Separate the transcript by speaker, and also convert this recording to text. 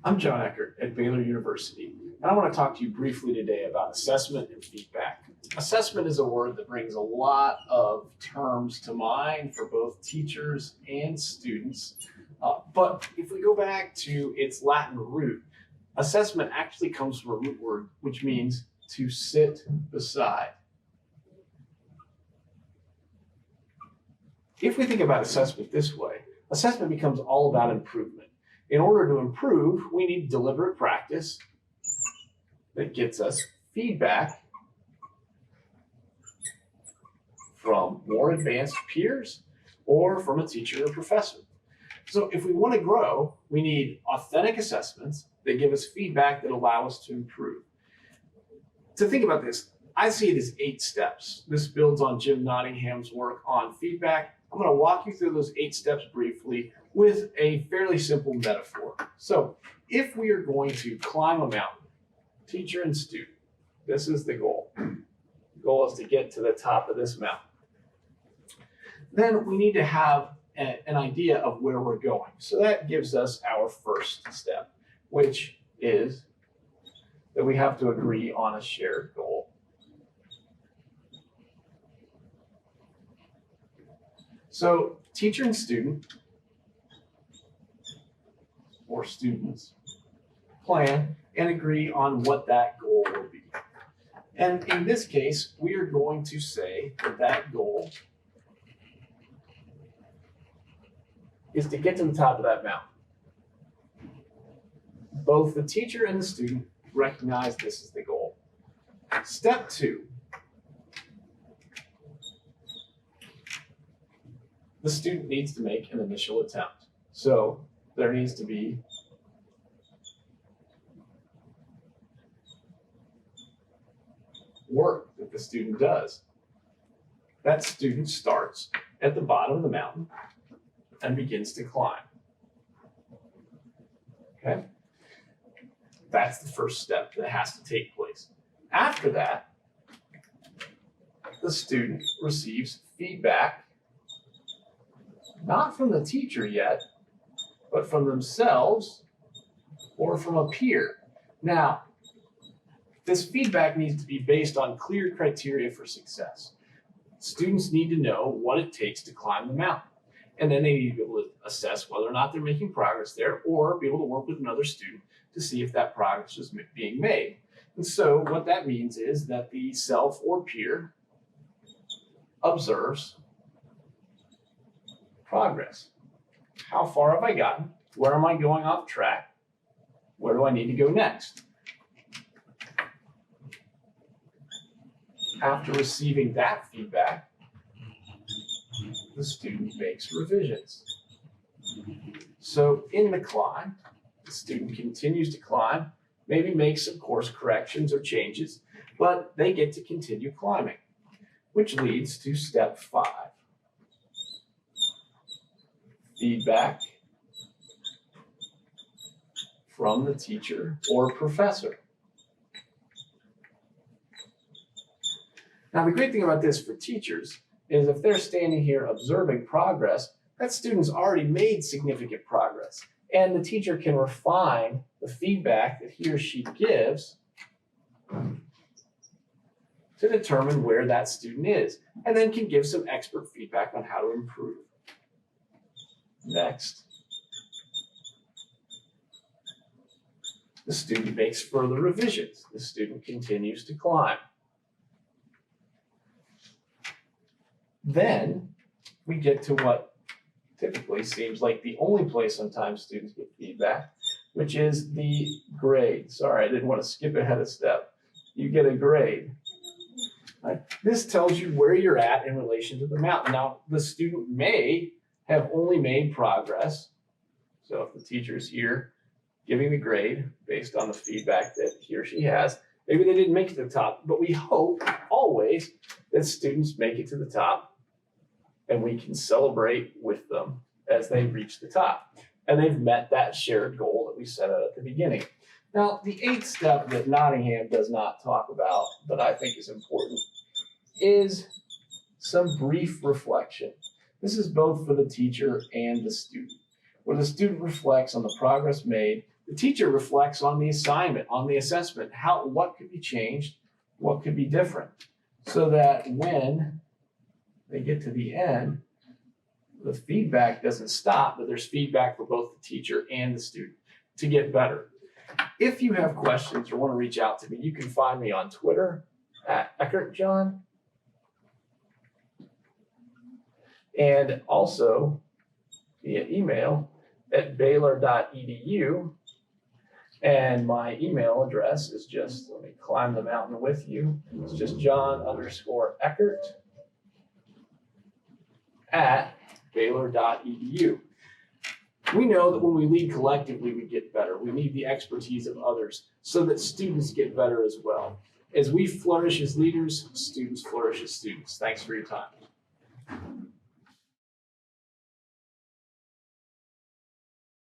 Speaker 1: I'm John Eckert at Baylor University, and I want to talk to you briefly today about assessment and feedback. Assessment is a word that brings a lot of terms to mind for both teachers and students. But if we go back to its Latin root, assessment actually comes from a root word which means to sit beside. If we think about assessment this way, assessment becomes all about improvement. In order to improve, we need deliberate practice that gets us feedback from more advanced peers or from a teacher or professor. So if we want to grow, we need authentic assessments that give us feedback that allow us to improve. To think about this, I see it as 8 steps. This builds on Jim Nottingham's work on feedback. I'm going to walk you through those 8 steps briefly with a fairly simple metaphor. So if we are going to climb a mountain, teacher and student, this is the goal. The goal is to get to the top of this mountain. Then we need to have an idea of where we're going. So that gives us our first step, which is that we have to agree on a shared goal. So teacher and student, or students, plan and agree on what that goal will be. And in this case, we are going to say that that goal is to get to the top of that mountain. Both the teacher and the student recognize this is the goal. Step 2. The student needs to make an initial attempt. So there needs to be work that the student does. That student starts at the bottom of the mountain and begins to climb. Okay? That's the first step that has to take place. After that, the student receives feedback, not from the teacher yet, but from themselves or from a peer. Now, this feedback needs to be based on clear criteria for success. Students need to know what it takes to climb the mountain. And then they need to be able to assess whether or not they're making progress there, or be able to work with another student to see if that progress is being made. And so what that means is that the self or peer observes progress. How far have I gotten? Where am I going off track? Where do I need to go next? After receiving that feedback, the student makes revisions. So in the climb, the student continues to climb, maybe makes some course corrections or changes, but they get to continue climbing, which leads to step 5. Feedback from the teacher or professor. Now, the great thing about this for teachers is if they're standing here observing progress, that student's already made significant progress. And the teacher can refine the feedback that he or she gives to determine where that student is, and then can give some expert feedback on how to improve. Next, the student makes further revisions. The student continues to climb. Then we get to what typically seems like the only place sometimes students get feedback, which is the grade. Sorry, I didn't want to skip ahead a step. You get a grade. Right? This tells you where you're at in relation to the mountain. Now, the student may have only made progress. So if the teacher's here giving the grade based on the feedback that he or she has, maybe they didn't make it to the top, but we hope always that students make it to the top and we can celebrate with them as they reach the top. And they've met that shared goal that we set out at the beginning. Now, the 8th step that Nottingham does not talk about, but I think is important, is some brief reflection. This is both for the teacher and the student, where the student reflects on the progress made The teacher reflects on the assignment, on the assessment, what could be changed, what could be different, so that when they get to the end, the feedback doesn't stop, but there's feedback for both the teacher and the student to get better. If you have questions or want to reach out to me, you can find me on Twitter at EckertJohn, and also via email at baylor.edu. And my email address is just, let me climb the mountain with you. It's just John_Eckert at baylor.edu. We know that when we lead collectively, we get better. We need the expertise of others so that students get better as well. As we flourish as leaders, students flourish as students. Thanks for your time.